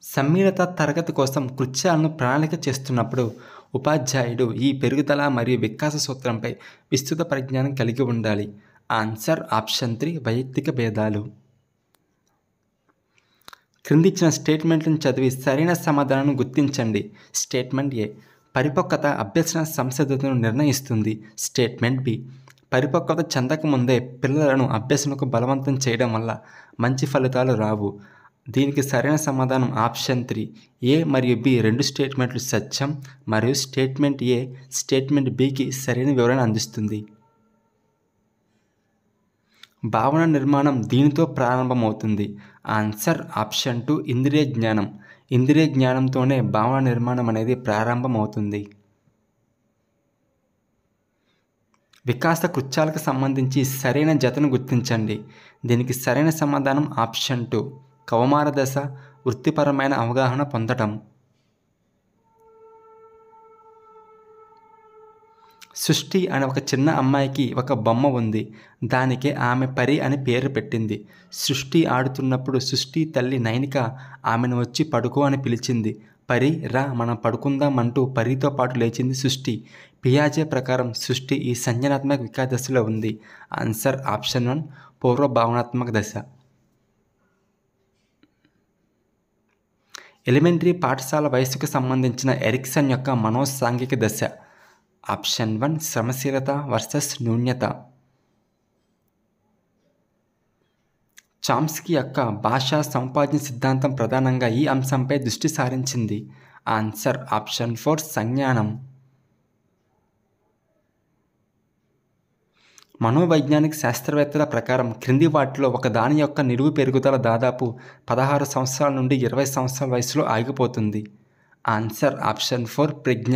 సమ్మిళిత తరగతి కోసం కృత్యాలను ప్రణాళిక చేస్తున్నప్పుడు ఉపాధ్యాయుడు ఈ పెరుగుదల మరియు వికాస సూత్రంపై విస్తృత పరిజ్ఞానం కలిగి ఉండాలి. ఆన్సర్ ఆప్షన్ 3 వైయక్తిక భేదాలు. క్రింది ఇచ్చిన స్టేట్మెంట్లను చదివి సరైన సమాధానాన్ని గుర్తించండి. స్టేట్మెంట్ ఏ, పరిపక్వత అభ్యసన సంసిద్ధతను నిర్ణయిస్తుంది. స్టేట్మెంట్ బి, పరిపక్వత చెందకముందే పిల్లలను అభ్యసనకు బలవంతం చేయడం వల్ల మంచి ఫలితాలు రావు. దీనికి సరైన సమాధానం ఆప్షన్ 3. ఏ మరియు బి రెండు స్టేట్మెంట్లు సత్యం మరియు స్టేట్మెంట్ ఏ స్టేట్మెంట్ బికి సరైన వివరణ అందిస్తుంది. భావన నిర్మాణం దీనితో ప్రారంభమవుతుంది. ఆన్సర్ ఆప్షన్ 2 ఇంద్రియ జ్ఞానం. ఇంద్రియ జ్ఞానంతోనే భావన నిర్మాణం అనేది ప్రారంభమవుతుంది. వికాస కృత్యాలకు సంబంధించి సరైన జతను గుర్తించండి. దీనికి సరైన సమాధానం ఆప్షన్ 2 కౌమార దశ, వృత్తిపరమైన అవగాహన పొందటం. సృష్టి అనే ఒక చిన్న అమ్మాయికి ఒక బొమ్మ ఉంది. దానికి ఆమె పరి అని పేరు పెట్టింది. సృష్టి ఆడుతున్నప్పుడు సృష్టి తల్లి నైనిక ఆమెను వచ్చి పడుకో అని పిలిచింది. పరి రా మనం పడుకుందాం అంటూ పరితో పాటు లేచింది సృష్టి. పియాజే ప్రకారం సృష్టి ఈ సంజ్ఞానాత్మక వికాస దశలో ఉంది. ఆన్సర్ ఆప్షన్ 1 పూర్వ భావనాత్మక దశ. ఎలిమెంటరీ పాఠశాల వయసుకు సంబంధించిన ఎరిక్సన్ యొక్క మనోసాంఘిక దశ. ఆప్షన్ 1 శ్రమశీలత వర్సెస్ న్యూన్యత. చామ్స్కీ యొక్క భాషా సముపార్జన సిద్ధాంతం ప్రధానంగా ఈ అంశంపై దృష్టి సారించింది. Answer option 4 సంజ్ఞానం. మనోవైజ్ఞానిక శాస్త్రవేత్తల ప్రకారం క్రింది వాటిలో ఒక దాని యొక్క నిలువు పెరుగుదల దాదాపు 16 సంవత్సరాల నుండి 20 సంవత్సరాల వయసులో ఆగిపోతుంది. ఆన్సర్ ఆప్షన్ 4 ప్రజ్ఞ.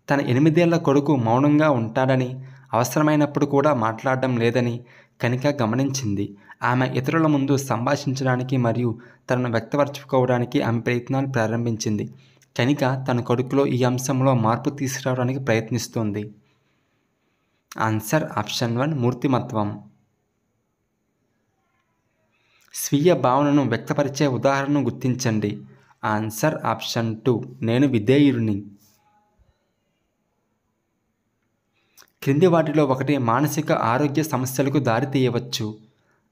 తన 8 ఏళ్ల కొడుకు మౌనంగా ఉంటాడని, అవసరమైనప్పుడు కూడా మాట్లాడడం లేదని కనిక గమనించింది. ఆమె ఇతరుల ముందు సంభాషించడానికి మరియు తనను వ్యక్తపరచుకోవడానికి ఆమె ప్రయత్నాలు ప్రారంభించింది. కనిక తన కొడుకులో ఈ అంశంలో మార్పు తీసుకురావడానికి ప్రయత్నిస్తోంది. Answer option 1 మూర్తిమత్వం. స్వీయ భావనను వ్యక్తపరిచే ఉదాహరణను గుర్తించండి. ఆన్సర్ ఆప్షన్ 2 నేను విధేయుడిని. క్రింది వాటిలో ఒకటి మానసిక ఆరోగ్య సమస్యలకు దారితీయవచ్చు.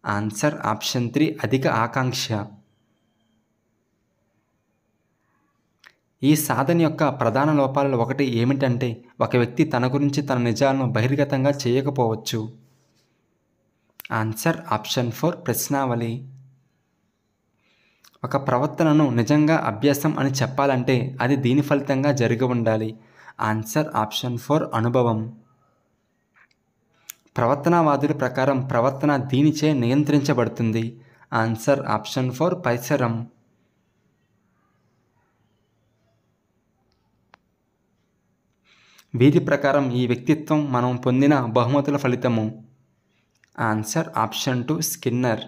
ఆన్సర్ ఆప్షన్ 3 అధిక ఆకాంక్ష. ఈ సాధన యొక్క ప్రధాన లోపాలలో ఒకటి ఏమిటంటే ఒక వ్యక్తి తన గురించి తన నిజాలను బహిర్గతంగా చేయకపోవచ్చు. Answer option 4 ప్రశ్నావళి. ఒక ప్రవర్తనను నిజంగా అభ్యాసం అని చెప్పాలంటే అది దీని ఫలితంగా జరిగి ఉండాలి. ఆన్సర్ ఆప్షన్ 4 అనుభవం. ప్రవర్తనవాదుల ప్రకారం ప్రవర్తన దీనిచే నియంత్రించబడుతుంది. Answer option 4 పరిసరం. వీరి ప్రకారం ఈ వ్యక్తిత్వం మనం పొందిన బహుమతుల ఫలితము. Answer option 2 Skinner.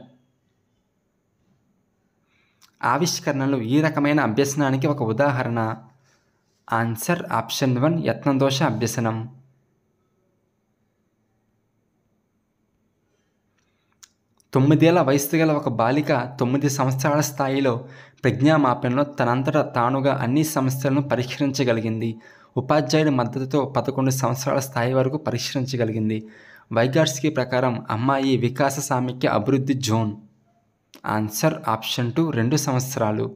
ఆవిష్కరణలు ఈ రకమైన అభ్యసనానికి ఒక ఉదాహరణ. ఆన్సర్ ఆప్షన్ 1 యత్నదోష అభ్యసనం. తొమ్మిదేళ్ల వయస్సు గల ఒక బాలిక 9 సంవత్సరాల స్థాయిలో ప్రజ్ఞామాపనలో తనంతట తానుగా అన్ని సమస్యలను పరిష్కరించగలిగింది. ఉపాధ్యాయుడి మద్దతుతో 11 సంవత్సరాల స్థాయి వరకు పరిష్కరించగలిగింది. వైగాట్స్కీ ప్రకారం అమ్మాయి వికాస సామీప్య అభివృద్ధి జోన్. ఆన్సర్ ఆప్షన్ 2 2 సంవత్సరాలు.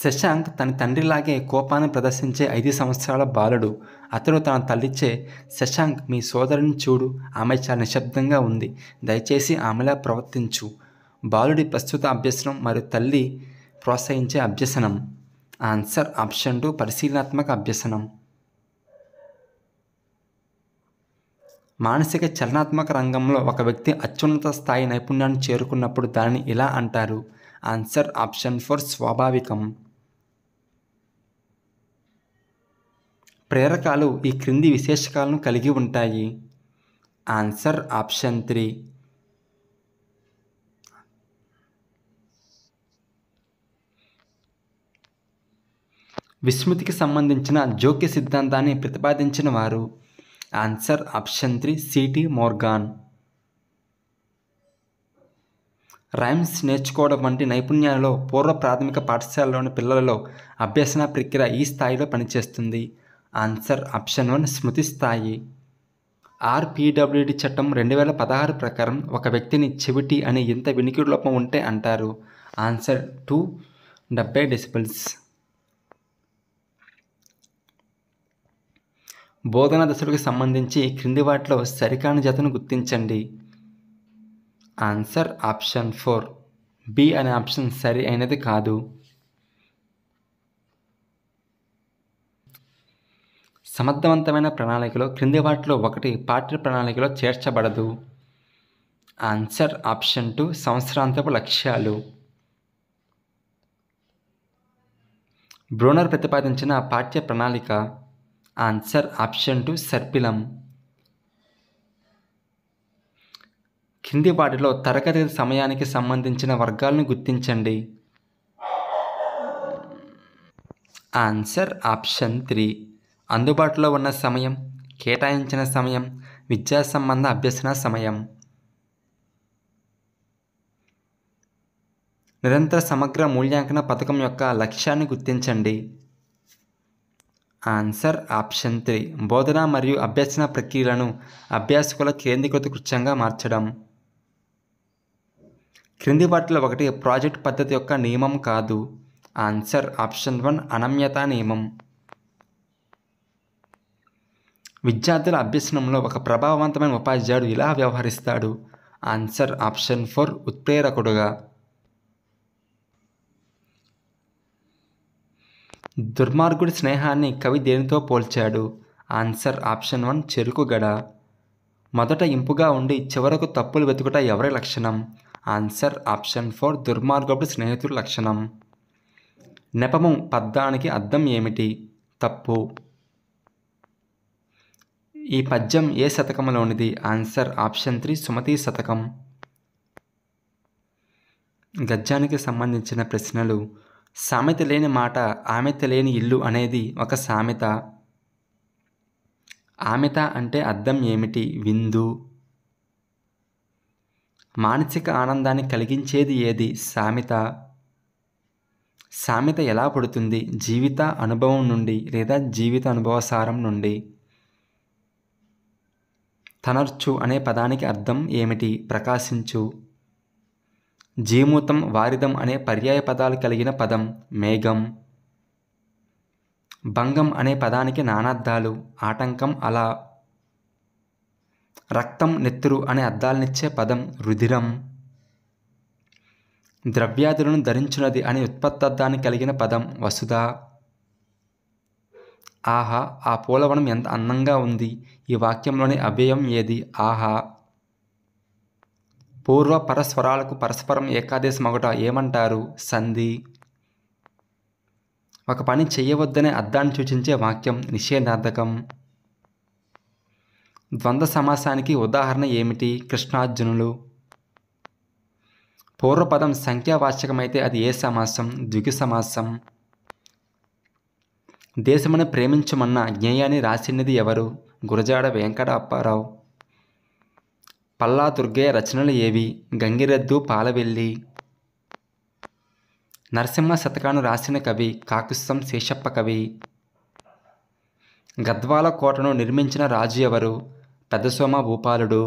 శశాంక్ తన తండ్రిలాగే కోపాన్ని ప్రదర్శించే 5 సంవత్సరాల బాలుడు. అతను తన తల్లిచే శశాంక్ మీ సోదరుని చూడు, ఆమె చాలా నిశ్శబ్దంగా ఉంది, దయచేసి ఆమెలా ప్రవర్తించు. బాలుడి ప్రస్తుత అభ్యసనం మరియు తల్లి ప్రోత్సహించే అభ్యసనం. ఆన్సర్ ఆప్షన్ 2 పరిశీలనాత్మక అభ్యసనం. మానసిక చలనాత్మక రంగంలో ఒక వ్యక్తి అత్యున్నత స్థాయి నైపుణ్యాన్ని చేరుకున్నప్పుడు దానిని ఇలా అంటారు. Answer option 4 స్వాభావికం. ప్రేరకాలు ఈ క్రింది విశేషకాలను కలిగి ఉంటాయి. Answer option 3. విస్మృతికి సంబంధించిన జోక్య సిద్ధాంతాన్ని ప్రతిపాదించిన వారు. Answer option 3 city Morgan. Rhymes నేర్చుకోవడం వంటి నైపుణ్యాలలో పూర్వ ప్రాథమిక పాఠశాలలోని పిల్లలలో అభ్యసన ప్రక్రియ ఈ స్థాయిలో పనిచేస్తుంది. ఆన్సర్ ఆప్షన్ 1 స్మృతి స్థాయి. ఆర్పిడబ్ల్యూడి చట్టం 2016 ప్రకారం ఒక వ్యక్తిని చెవిటి అని ఎంత వినికిడి లోపం ఉంటే అంటారు. Answer 2 70 decibels. బోధనా దశలకు సంబంధించి క్రింది వాటిలో సరికాని జతను గుర్తించండి. ఆన్సర్ ఆప్షన్ 4 బి అనే ఆప్షన్ సరి అయినది కాదు. సమర్థవంతమైన ప్రణాళికలో క్రింది వాటిలో ఒకటి పాఠ్య ప్రణాళికలో చేర్చబడదు. ఆన్సర్ ఆప్షన్ 2 సంవత్సరాంతపు లక్ష్యాలు. బ్రూనర్ ప్రతిపాదించిన పాఠ్య ప్రణాళిక. Answer option 2 సర్పిలం. కింది వాటిలో తరగతి సమయానికి సంబంధించిన వర్గాలను గుర్తించండి. ఆన్సర్ ఆప్షన్ 3 అందుబాటులో ఉన్న సమయం, కేటాయించిన సమయం, విద్యా సంబంధ అభ్యసన సమయం. నిరంతర సమగ్ర మూల్యాంకన పథకం యొక్క లక్ష్యాన్ని గుర్తించండి. ఆన్సర్ ఆప్షన్ 3 బోధన మరియు అభ్యసన ప్రక్రియలను అభ్యాసకుల కేంద్రీకృత కృత్యంగా మార్చడం. క్రింది వాటిలో ఒకటి ప్రాజెక్ట్ పద్ధతి యొక్క నియమం కాదు. ఆన్సర్ ఆప్షన్ 1 అనమ్యతా నియమం. విద్యార్థుల అభ్యసనంలో ఒక ప్రభావవంతమైన ఉపాధ్యాయుడు ఇలా వ్యవహరిస్తాడు. Answer option 4 ఉత్ప్రేరకుడుగా. దుర్మార్గుడి స్నేహాన్ని కవి దేనితో పోల్చాడు. ఆన్సర్ ఆప్షన్ 1 చెరుకు గడ. మొదట ఇంపుగా ఉండి చివరకు తప్పులు వెతుకుట ఎవరి లక్షణం. ఆన్సర్ ఆప్షన్ 4 దుర్మార్గుడి స్నేహితుడి లక్షణం. నెపము పద్యానికి అర్థం ఏమిటి. తప్పు. ఈ పద్యం ఏ శతకంలోనిది. ఆన్సర్ ఆప్షన్ 3 సుమతి శతకం. గద్యానికి సంబంధించిన ప్రశ్నలు. సామెత లేని మాట ఆమెత లేని ఇల్లు అనేది ఒక సామెత. ఆమెత అంటే అర్థం ఏమిటి. విందు. మానసిక ఆనందాన్ని కలిగించేది ఏది. సామెత. సామెత ఎలా పుడుతుంది. జీవిత అనుభవం నుండి లేదా జీవిత అనుభవసారం నుండి. తనర్చు అనే పదానికి అర్థం ఏమిటి. ప్రకాశించు. జీమూతం వారిదం అనే పర్యాయ పదాలు కలిగిన పదం. మేఘం. భంగం అనే పదానికి నానార్థాలు. ఆటంకం అలా. రక్తం నెత్తురు అనే అర్థాలనిచ్చే పదం. రుధిరం. ద్రవ్యాదులను ధరించున్నది అనే ఉత్పత్తార్థాన్ని కలిగిన పదం. వసుధ. ఆహా ఆ పూలవనం ఎంత అందంగా ఉంది. ఈ వాక్యంలోని అవ్యయం ఏది. ఆహా. పూర్వ పరస్వరాలకు పరస్పరం ఏకాదేశమగుట ఏమంటారు. సంధి. ఒక పని చెయ్యవద్దనే అర్థాన్ని సూచించే వాక్యం. నిషేధార్థకం. ద్వంద్వ సమాసానికి ఉదాహరణ ఏమిటి. కృష్ణార్జునులు. పూర్వపదం సంఖ్యావాచకమైతే అది ఏ సమాసం. ద్విగు సమాసం. దేశమును ప్రేమించమన్న జ్ఞేయాన్ని రాసినది ఎవరు. గురజాడ వెంకట అప్పారావు. పల్లా దుర్గయ్య రచనలు ఏవి. గంగిరెద్దు పాలవెల్లి. నరసింహ శతకాన్ని రాసిన కవి. కాకుస్సం శేషప్ప కవి. గద్వాల కోటను నిర్మించిన రాజు ఎవరు. పెద్దసోమ భూపాలుడు.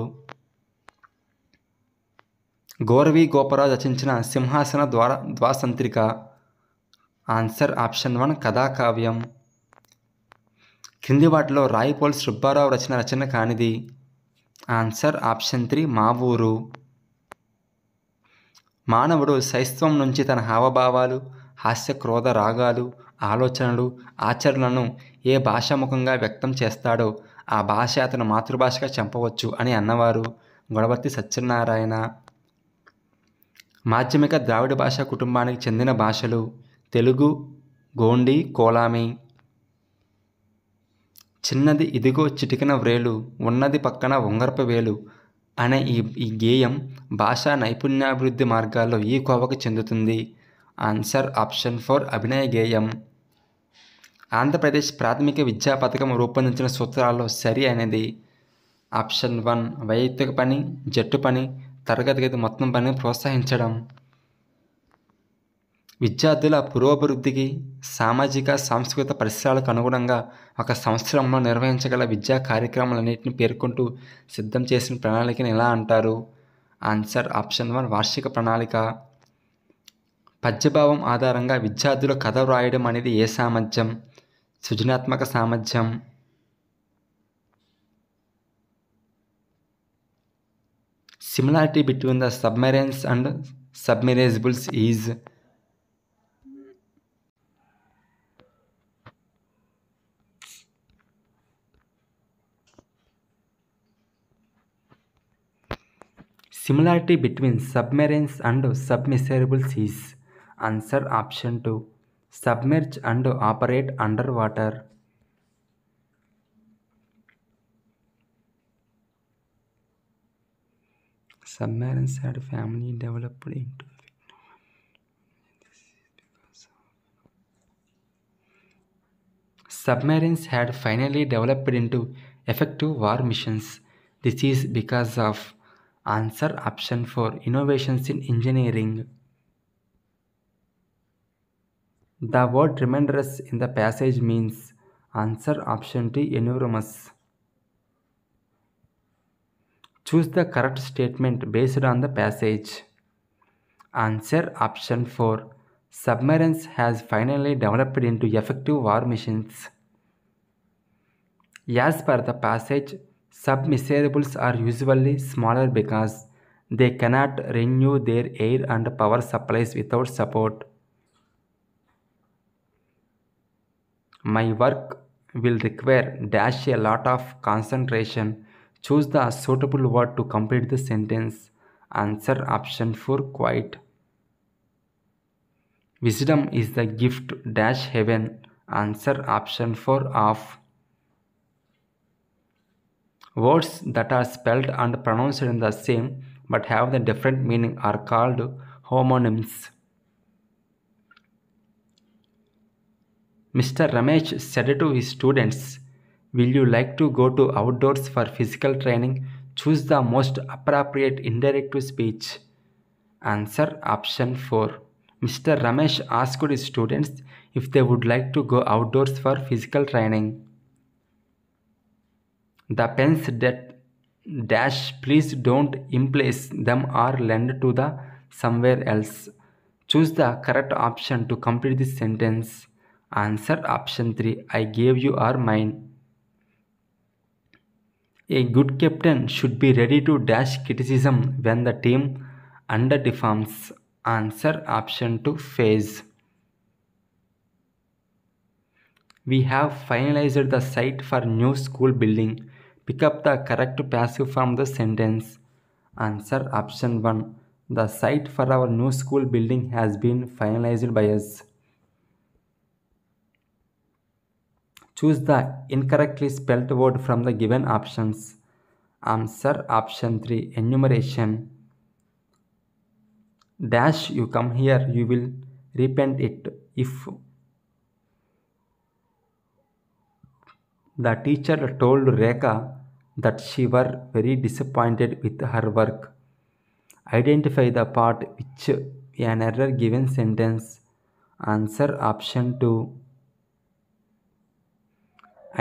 గోరవి గోపరాజు రచించిన సింహాసన ద్వాసంత్రిక. Answer option 1 కథాకావ్యం. క్రింది వాటిలో రాయిపోల్ సుబ్బారావు రచన కానిది. ఆన్సర్ ఆప్షన్ 3 మా ఊరు. మానవుడు శైశవం నుంచి తన హావభావాలు, హాస్య క్రోధ రాగాలు, ఆలోచనలు, ఆచరణలను ఏ భాషాముఖంగా వ్యక్తం చేస్తాడో ఆ భాష అతను మాతృభాషగా చెప్పవచ్చు అని అన్నవారు గొడవర్తి సత్యనారాయణ. మాధ్యమిక ద్రావిడ భాషా కుటుంబానికి చెందిన భాషలు. తెలుగు, గోండి, కోలామి. చిన్నది ఇదిగో చిటికిన వ్రేలు, ఉన్నది పక్కన ఉంగరపు వేలు అనే ఈ గేయం భాషా నైపుణ్యాభివృద్ధి మార్గాల్లో ఈ కోవకు చెందుతుంది. ఆన్సర్ ఆప్షన్ 4 అభినయ గేయం. ఆంధ్రప్రదేశ్ ప్రాథమిక విద్యా పథకం రూపొందించిన సూత్రాల్లో సరి అనేది. ఆప్షన్ 1 వైయక్తిక పని, జట్టు పని, తరగతి గది మొత్తం పనిని ప్రోత్సహించడం. విద్యార్థుల పురోభివృద్ధికి సామాజిక సాంస్కృతిక పరిసరాలకు అనుగుణంగా ఒక సంవత్సరంలో నిర్వహించగల విద్యా కార్యక్రమాలన్నింటినీ పేర్కొంటూ సిద్ధం చేసిన ప్రణాళికని ఎలా అంటారు? ఆన్సర్ ఆప్షన్ 1 వార్షిక ప్రణాళిక. పద్యభావం ఆధారంగా విద్యార్థులు కథ వ్రాయడం అనేది ఏ సామర్థ్యం? సృజనాత్మక సామర్థ్యం. Similarity between the submarines and submersibles is. Similarity between submarines and submersibles is. Answer option 2 submerge and operate underwater. Submarines had family developed into. Submarines had finally developed into effective war missions. This is because of. Answer option 4 innovations in engineering. The word tremendous in the passage means. Answer option 3 enormous. Choose the correct statement based on the passage. Answer option 4 submarines has finally developed into effective war missions. As per the passage, submersibles are usually smaller because they cannot renew their air and power supplies without support. My work will require dash a lot of concentration. Choose the suitable word to complete the sentence. Answer option 4 quiet. Wisdom is the gift dash heaven. Answer option 4 off. Words that are spelled and pronounced in the same but have the different meaning are called homonyms. Mr. Ramesh said to his students, "Will you like to go to outdoors for physical training? Choose the most appropriate indirect speech." Answer option 4. Mr. Ramesh asked his students if they would like to go outdoors for physical training. The pens that dash please don't emplace them or lend to the somewhere else. Choose the correct option to complete this sentence. Answer option 3 I gave you are mine. A good captain should be ready to dash criticism when the team underperforms. Answer option 2 phase. We have finalized the site for new school building. Pick up the correct passive from the sentence. Answer option 1 the site for our new school building has been finalized by us. Choose the incorrectly spelled word from the given options. Answer option 3 enumeration. Dash you come here you will repent it if. The teacher told Rekha that she were very disappointed with her work. Identify the part which an error given sentence. Answer option 2.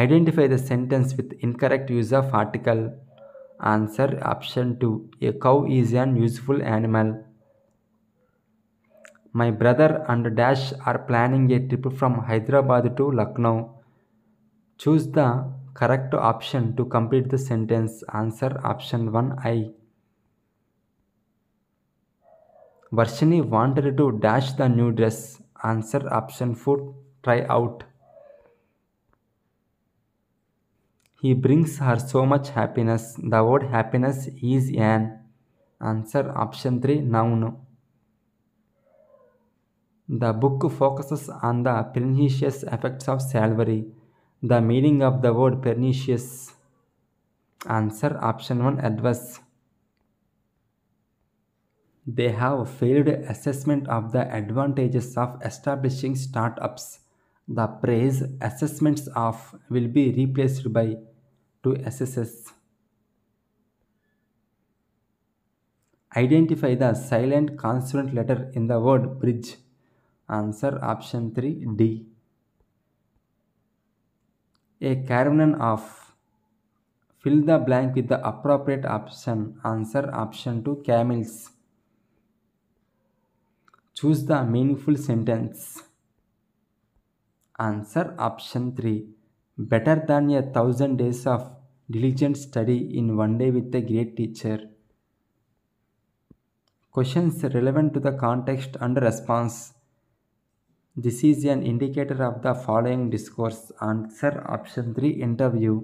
Identify the sentence with incorrect use of article. Answer option 2. A cow is an useful animal. My brother and Dash are planning a trip from Hyderabad to Lucknow. Choose the correct option to complete the sentence. Answer option 1 I. Varshini wanted to dash the new dress. Answer option 4 try out. He brings her so much happiness. The word happiness is an. Answer option 3 noun. The book focuses on the pernicious effects of salary. The meaning of the word pernicious. Answer option 1 adverse. They have failed assessment of the advantages of establishing startups. The phrase assessments of will be replaced by to assesses. Identify the silent consonant letter in the word bridge. Answer option 3 D. A caravan of. Fill the blank with the appropriate option. Answer option 2 camels. Choose the meaningful sentence. Answer option 3 better than a 1000 days of diligent study in one day with a great teacher. Questions relevant to the context and response. This is an indicator of the following discourse. Answer option 3 interview.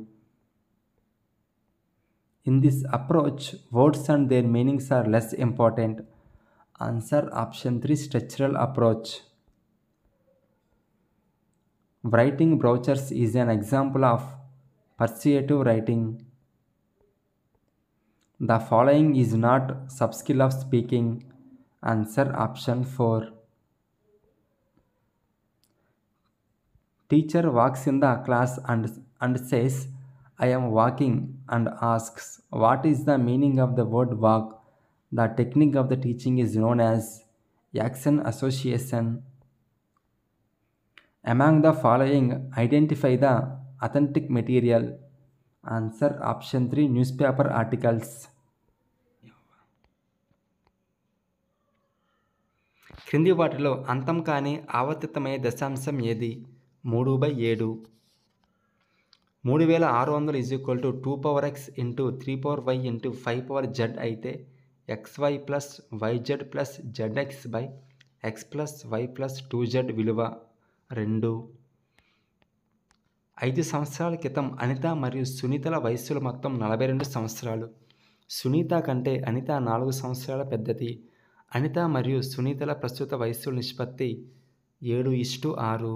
In this approach, words and their meanings are less important. Answer option 3 structural approach. Writing brochures is an example of persuasive writing. The following is not subskill of speaking. Answer option 4. Teacher walks in the class and says, I am walking, and asks, what is the meaning of the word walk? The technique of the teaching is known as action association. Among the following, identify the authentic material. Answer option 3 newspaper articles. క్రింది వాటిలో అంతం కాని ఆవర్తితమయ్యే దశాంశం ఏది? 3/7. 3600 = 2x into 3y into 5z అయితే xy plus yz plus zx by x plus y plus 2z విలువ 2. 5 సంవత్సరాల క్రితం అనిత మరియు సునీతల వయస్సులు మొత్తం 42 సంవత్సరాలు. సునీత కంటే అనిత 4 సంవత్సరాల పెద్దది. అనిత మరియు సునీతల ప్రస్తుత వయస్సుల నిష్పత్తి 7:6.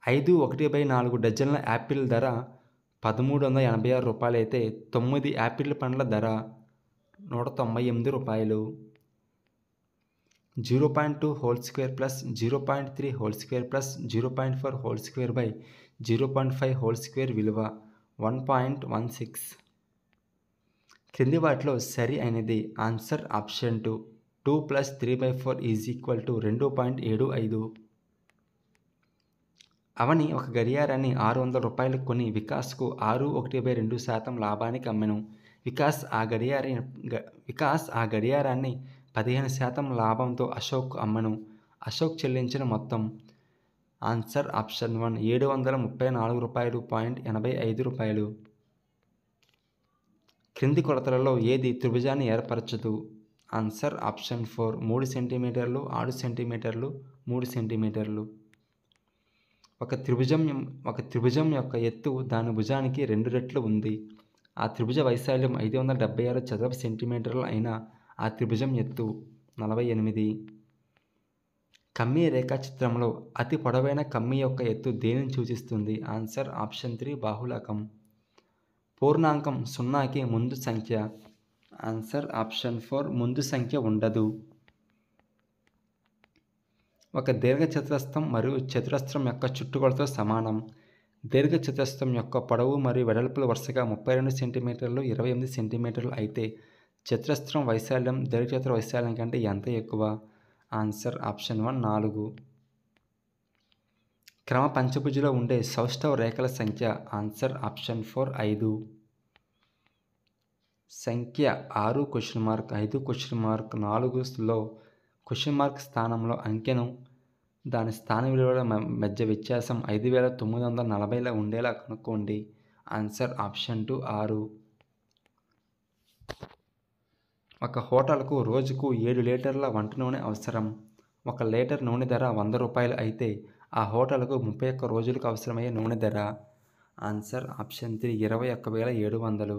5 డజన్ల యాపిల్ ధర 1386 రూపాయలు అయితే 9 యాపిల్ పండ్ల ధర 198 రూపాయలు. 0.2 whole square plus 0.3 whole square plus 0.4 whole square by 0.5 whole square విలువ 1.16. క్రింది వాటిలో సరి అయినది. Answer option 2 2 + 3/4 = 2.75. అవని ఒక గడియారాన్ని 600 రూపాయలకు కొని వికాస్కు 6.1/2% లాభానికి అమ్మెను. వికాస్ ఆ గడియారాన్ని 15% లాభంతో అశోక్ అమ్మను. అశోక్ చెల్లించిన మొత్తం. ఆన్సర్ ఆప్షన్ 1 734.85 రూపాయలు. క్రింది కొలతలలో ఏది త్రిభుజాన్ని ఏర్పరచదు? ఆన్సర్ ఆప్షన్ 4 3 సెంటీమీటర్లు 6 సెంటీమీటర్లు 3 సెంటీమీటర్లు. ఒక త్రిభుజం యొక్క ఎత్తు దాని భుజానికి 2 రెట్లు ఉంది. ఆ త్రిభుజ వైశాల్యం 576 చదరపు సెంటీమీటర్లు అయిన ఆ త్రిభుజం ఎత్తు 48. కమ్మీ రేఖాచిత్రంలో అతి పొడవైన కమ్మీ యొక్క ఎత్తు దేనిని సూచిస్తుంది? Answer option 3 బాహుళకం. పూర్ణాంకం 0కి ముందు సంఖ్య. ఆన్సర్ ఆప్షన్ 4 ముందు సంఖ్య ఉండదు. ఒక దీర్ఘచతురస్రం మరియు చతురస్రం యొక్క చుట్టుకొలతో సమానం. దీర్ఘచతురస్రం యొక్క పొడవు మరియు వెడల్పులు వరుసగా 32 సెంటీమీటర్లు 28 సెంటీమీటర్లు అయితే చతురస్రం వైశాల్యం దీర్ఘచతుర వైశాల్యం కంటే ఎంత ఎక్కువ? Answer option 1 4. క్రమ పంచభుజిలో ఉండే సౌష్ఠవ రేఖల సంఖ్య. Answer option 4 5. సంఖ్య 6 5 4లో క్వశ్చన్ మార్క్ స్థానంలో అంకెను దాని స్థాన విలువల మధ్య వ్యత్యాసం 5940లా ఉండేలా కనుక్కోండి. Answer option 2 6. ఒక హోటల్కు రోజుకు 7 లీటర్ల వంట నూనె అవసరం. 1 లీటర్ నూనె ధర 100 రూపాయలు అయితే ఆ హోటల్కు 31 రోజులకు అవసరమయ్యే నూనె ధర. Answer option 3 21,700.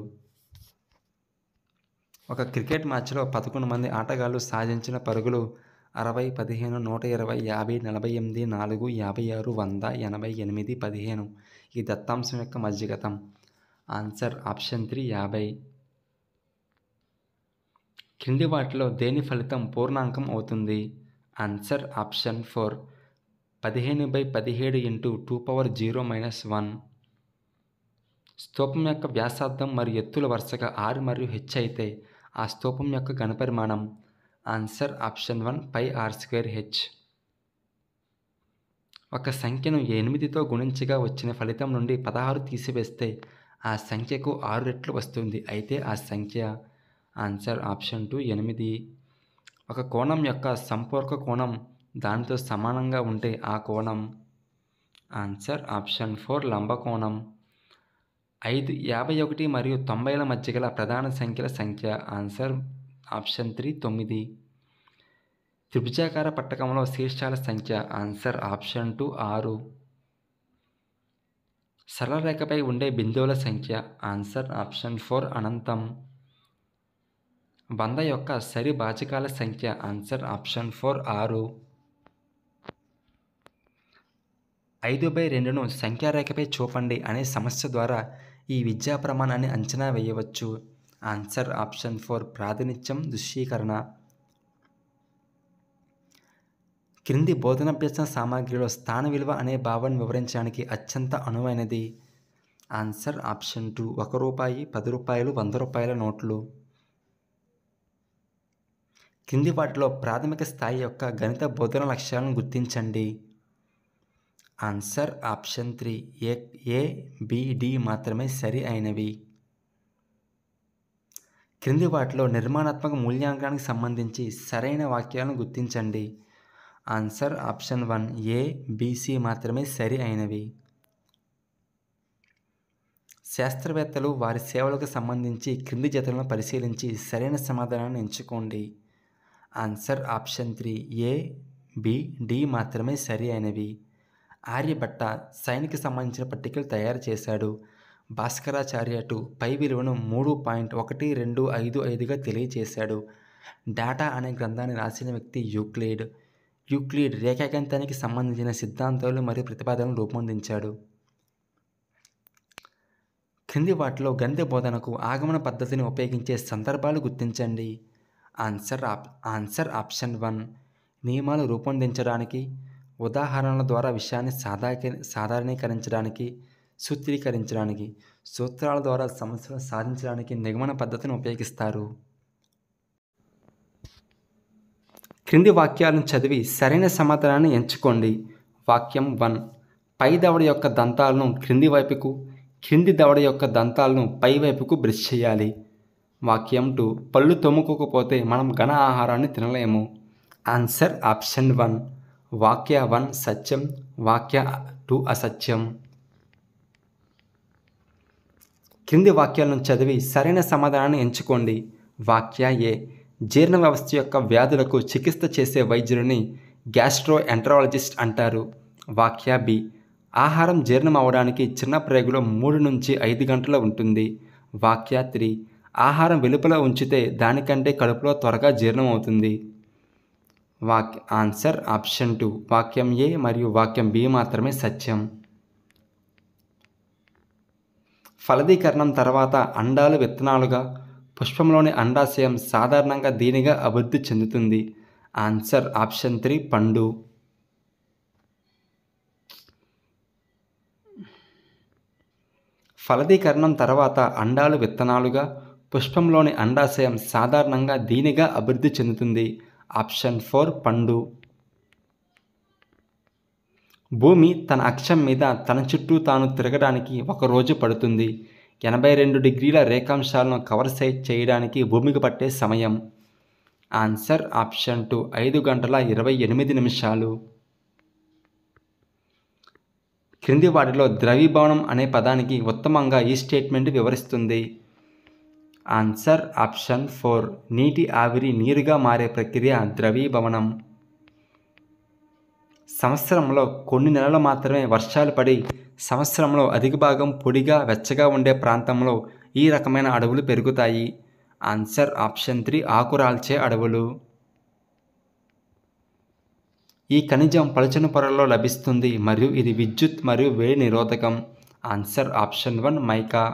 ఒక క్రికెట్ మ్యాచ్లో 11 మంది ఆటగాళ్లు సాధించిన పరుగులు 60 15 120 50 48 4 56 100 88 15. ఈ దత్తాంశం యొక్క మధ్యగతం. Answer option 3 50. క్రింది వాటిలో దేని ఫలితం పూర్ణాంకం అవుతుంది? Answer option 4 15/17 × 2⁻0 - 1. స్తూపం యొక్క వ్యాసార్థం మరియు ఎత్తుల వరుసగా r మరియు h అయితే ఆ స్తూపం యొక్క ఘనపరిమాణం? Answer option 1 πr²h. ఒక సంఖ్యను 8తో గుణించగా వచ్చిన ఫలితం నుండి 16 తీసివేస్తే ఆ సంఖ్యకు 6 రెట్లు వస్తుంది. అయితే ఆ సంఖ్య? Answer option 2 8. ఒక కోణం యొక్క సంపూరక కోణం దానితో సమానంగా ఉంటే ఆ కోణం? ఆన్సర్ ఆప్షన్ 4 లంబకోణం. 51 మరియు 90ల మధ్య గల ప్రధాన సంఖ్యల సంఖ్య? Answer option 3 9. త్రిభుజాకార పట్టకంలో శీర్షాల సంఖ్య? Answer option 2 6. సరళ రేఖపై ఉండే బిందువుల సంఖ్య? ఆన్సర్ ఆప్షన్ 4 అనంతం. 100 యొక్క సరి భాజకాల సంఖ్య? Answer option 4 6. 5/2ను సంఖ్యారేఖపై చూపండి అనే సమస్య ద్వారా ఈ విద్యా ప్రమాణాన్ని అంచనా వేయవచ్చు. ఆన్సర్ ఆప్షన్ 4 ప్రాతినిధ్యం దృశ్యీకరణ. క్రింది బోధనాభ్యసన సామగ్రిలో స్థాన విలువ అనే భావాన్ని వివరించడానికి అత్యంత అనువైనది? ఆన్సర్ ఆప్షన్ 2 ₹1, ₹10, ₹100 నోట్లు. క్రింది వాటిలో ప్రాథమిక స్థాయి యొక్క గణిత బోధన లక్ష్యాలను గుర్తించండి. Answer option 3 A, B, D మాత్రమే సరి అయినవి. క్రింది వాటిలో నిర్మాణాత్మక మూల్యాంకనానికి సంబంధించి సరైన వాక్యాలను గుర్తించండి. Answer option 1 A, B, C మాత్రమే సరి అయినవి. శాస్త్రవేత్తలు వారి సేవలకు సంబంధించి క్రింది జతలను పరిశీలించి సరైన సమాధానాన్ని ఎంచుకోండి. Answer option 3 A, B, D మాత్రమే సరి అయినవి. ఆర్యభట్ట సైన్కి సంబంధించిన పట్టికలు తయారు చేశాడు. భాస్కరాచార్య పై విలువను 3.1255గా తెలియచేశాడు. డాటా అనే గ్రంథాన్ని రాసిన వ్యక్తి యూక్లిడ్. యూక్లిడ్ రేఖాగణితానికి సంబంధించిన సిద్ధాంతాలు మరియు ప్రతిపాదనలు రూపొందించాడు. క్రింది వాటిలో గణిత బోధనకు ఆగమన పద్ధతిని ఉపయోగించే సందర్భాలు గుర్తించండి. ఆన్సర్ ఆప్షన్ 1 నియమాలు రూపొందించడానికి, ఉదాహరణల ద్వారా విషయాన్ని సాధారణీకరించడానికి, సూత్రీకరించడానికి, సూత్రాల ద్వారా సమస్యలను సాధించడానికి నిగమన పద్ధతిని ఉపయోగిస్తారు. క్రింది వాక్యాలను చదివి సరైన సమాధానాన్ని ఎంచుకోండి. వాక్యం 1 పై దవడ యొక్క దంతాలను క్రింది వైపుకు, క్రింది దవడ యొక్క దంతాలను పై వైపుకు బ్రష్ చేయాలి. వాక్యం 2 పళ్ళు తోముకోకపోతే మనం ఘన ఆహారాన్ని తినలేము. ఆన్సర్ ఆప్షన్ 1 వాక్య 1 సత్యం, వాక్య 2 అసత్యం. క్రింది వాక్యాలను చదివి సరైన సమాధానాన్ని ఎంచుకోండి. వాక్య A జీర్ణ వ్యవస్థ యొక్క వ్యాధులకు చికిత్స చేసే వైద్యుడిని గ్యాస్ట్రోఎంటరాలజిస్ట్ అంటారు. వాక్య B ఆహారం జీర్ణం అవడానికి చిన్న ప్రేగులో 3 నుంచి 5 గంటలు ఉంటుంది. వాక్య 3 ఆహారం వెలుపల ఉంచితే దానికంటే కడుపులో త్వరగా జీర్ణం అవుతుంది. ఆన్సర్ ఆప్షన్ 2 వాక్యం A మరియు వాక్యం B మాత్రమే సత్యం. ఫలదీకరణం తర్వాత అండాలు విత్తనాలుగా, పుష్పంలోని అండాశయం సాధారణంగా దీనిగా అభివృద్ధి చెందుతుంది. ఆన్సర్ ఆప్షన్ 3 పండు. ఫలదీకరణం తర్వాత అండాలు విత్తనాలుగా, పుష్పంలోని అండాశయం సాధారణంగా దీనిగా అభివృద్ధి చెందుతుంది. ఆప్షన్ 4 పండు. భూమి తన అక్షం మీద తన చుట్టూ తాను తిరగడానికి 1 రోజు పడుతుంది. 82 డిగ్రీల రేఖాంశాలను కవర్ చేయడానికి భూమికి పట్టే సమయం? ఆన్సర్ ఆప్షన్ 2 5 గంటల 28 నిమిషాలు. క్రింది వాటిలో ద్రవీభవనం అనే పదానికి ఉత్తమంగా ఈ స్టేట్మెంట్ వివరిస్తుంది. ఆన్సర్ ఆప్షన్ 4 నీటి ఆవిరి నీరుగా మారే ప్రక్రియ ద్రవీభవనం. సంవత్సరంలో కొన్ని నెలలు మాత్రమే వర్షాలు పడి సంవత్సరంలో అధిక భాగం పొడిగా వెచ్చగా ఉండే ప్రాంతంలో ఈ రకమైన అడవులు పెరుగుతాయి. ఆన్సర్ ఆప్షన్ 3 ఆకురాల్చే అడవులు. ఈ ఖనిజం పలుచని పొరల్లో లభిస్తుంది మరియు ఇది విద్యుత్ మరియు వేడి నిరోధకం. Answer option 1 mica.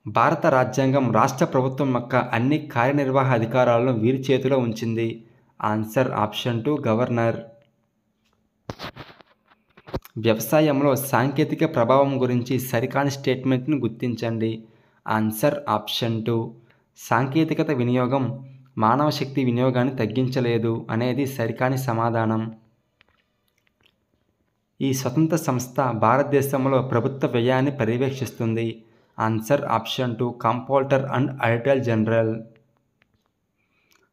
భారత రాజ్యాంగం రాష్ట్ర ప్రభుత్వం యొక్క అన్ని కార్యనిర్వాహ అధికారాలను వీరి చేతిలో ఉంచింది. Answer option 2 governor. వ్యవసాయంలో సాంకేతిక ప్రభావం గురించి సరికాని స్టేట్మెంట్ను గుర్తించండి. ఆన్సర్ ఆప్షన్ 2 సాంకేతికత వినియోగం మానవ శక్తి వినియోగాన్ని తగ్గించలేదు అనేది సరికాని సమాధానం. ఈ స్వతంత్ర సంస్థ భారతదేశంలో ప్రభుత్వ వ్యయాన్ని పర్యవేక్షిస్తుంది. Answer option 2 comptroller and auditor general.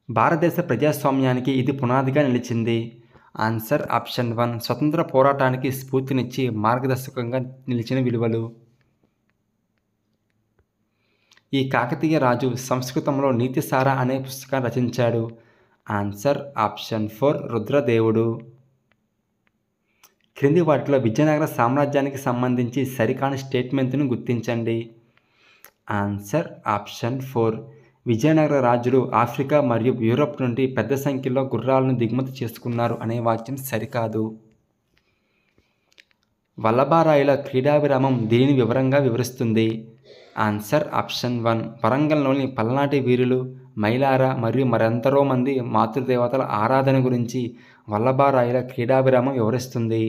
భారతదేశ ప్రజాస్వామ్యానికి ఇది పునాదిగా నిలిచింది. ఆన్సర్ ఆప్షన్ 1 స్వతంత్ర పోరాటానికి స్ఫూర్తినిచ్చి మార్గదర్శకంగా నిలిచిన విలువలు. ఈ కాకతీయ రాజు సంస్కృతంలో నీతిసార అనే పుస్తకాన్ని రచించాడు. Answer option 4 రుద్రదేవుడు. క్రింది వాటిలో విజయనగర సామ్రాజ్యానికి సంబంధించి సరికాని స్టేట్మెంట్ను గుర్తించండి. ఆన్సర్ ఆప్షన్ 4 విజయనగర రాజులు ఆఫ్రికా మరియు యూరప్ నుండి పెద్ద సంఖ్యలో గుర్రాలను దిగుమతి చేసుకున్నారు అనే వాక్యం సరికాదు. వల్లభరాయల క్రీడా విరామం దీనిని వివరంగా వివరిస్తుంది. ఆన్సర్ ఆప్షన్ 1 వరంగల్లోని పల్నాటి వీరులు, మైలార మరియు మరెందరో మంది మాతృదేవతల ఆరాధన గురించి వల్లభరాయల క్రీడా విరామం వివరిస్తుంది.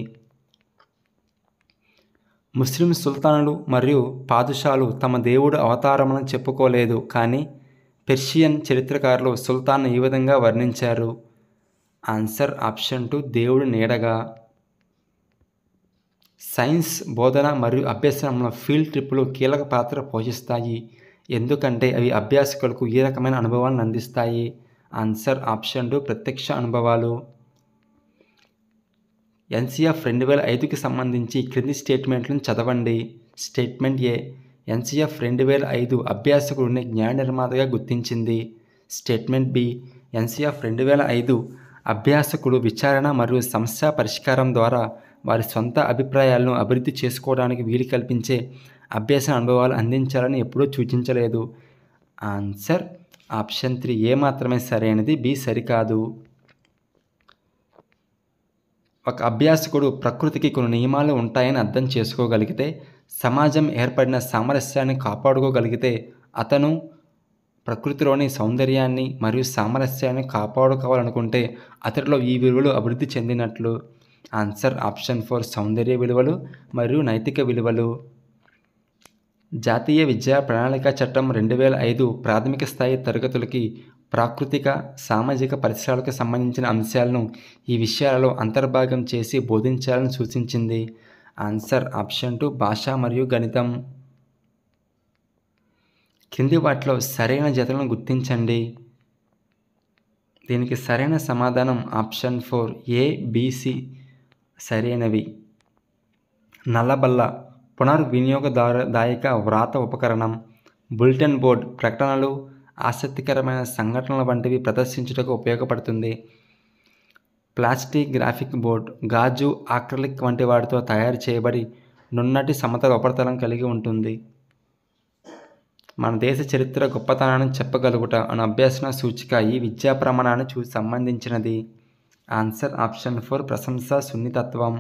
ముస్లిం సుల్తానులు మరియు పాదుషాలు తమ దేవుడు అవతారమని చెప్పుకోలేదు, కానీ పెర్షియన్ చరిత్రకారులు సుల్తాన్ను ఈ విధంగా వర్ణించారు. ఆన్సర్ ఆప్షన్ 2 దేవుడు నీడగా. సైన్స్ బోధన మరియు అభ్యసనంలో ఫీల్డ్ ట్రిప్పులు కీలక పాత్ర పోషిస్తాయి, ఎందుకంటే అవి అభ్యాసకులకు ఈ రకమైన అనుభవాలను అందిస్తాయి. ఆన్సర్ ఆప్షన్ 2 ప్రత్యక్ష అనుభవాలు. ఎన్సీఎఫ్ 2005కి సంబంధించి క్రింది స్టేట్మెంట్లను చదవండి. స్టేట్మెంట్ ఏ ఎన్సీఎఫ్ 2005 అభ్యాసకుడిని న్యాయ నిర్మాతగా గుర్తించింది. స్టేట్మెంట్ బి ఎన్సీఎఫ్ 2005 అభ్యాసకుడు విచారణ మరియు సమస్య పరిష్కారం ద్వారా వారి సొంత అభిప్రాయాలను అభివృద్ధి చేసుకోవడానికి వీలు కల్పించే అభ్యాస అనుభవాలు అందించాలని ఎప్పుడూ సూచించలేదు. ఆన్సర్ ఆప్షన్ 3 ఏ మాత్రమే సరైనది, బి సరికాదు. ఒక అభ్యాసకుడు ప్రకృతికి కొన్ని నియమాలు ఉంటాయని అర్థం చేసుకోగలిగితే, సమాజం ఏర్పడిన సామరస్యాన్ని కాపాడుకోగలిగితే అతను ప్రకృతిలోని సౌందర్యాన్ని మరియు సామరస్యాన్ని కాపాడుకోవాలనుకుంటే అతడిలో ఈ విలువలు అభివృద్ధి చెందినట్లు. ఆన్సర్ ఆప్షన్ 4 సౌందర్య విలువలు మరియు నైతిక విలువలు. జాతీయ విద్యా ప్రణాళిక చట్టం 2005 ప్రాథమిక స్థాయి తరగతులకి ప్రాకృతిక సామాజిక పరిసరాలకు సంబంధించిన అంశాలను ఈ విషయాలలో అంతర్భాగం చేసి బోధించాలని సూచించింది. ఆన్సర్ ఆప్షన్ 2 భాష మరియు గణితం. కింది వాటిలో సరైన జతలను గుర్తించండి. దీనికి సరైన సమాధానం ఆప్షన్ 4 ఏ, బి, సి సరైనవి. నల్లబల్ల పునర్వినియోగదాయక వ్రాత ఉపకరణం. బులెటిన్ బోర్డ్ ప్రకటనలు, ఆసక్తికరమైన సంఘటనల వంటివి ప్రదర్శించుటకు ఉపయోగపడుతుంది. ప్లాస్టిక్ గ్రాఫిక్ బోర్డ్ గాజు, ఆక్రిలిక్ వంటి వాటితో తయారు చేయబడి నున్నటి సమతల ఉపరితలం కలిగి ఉంటుంది. మన దేశ చరిత్ర గొప్పతనాన్ని చెప్పగలుగుట అనే అభ్యసన సూచిక ఈ విద్యా ప్రమాణాన్ని సంబంధించినది. ఆన్సర్ ఆప్షన్ 4 ప్రశంస సున్నితత్వం.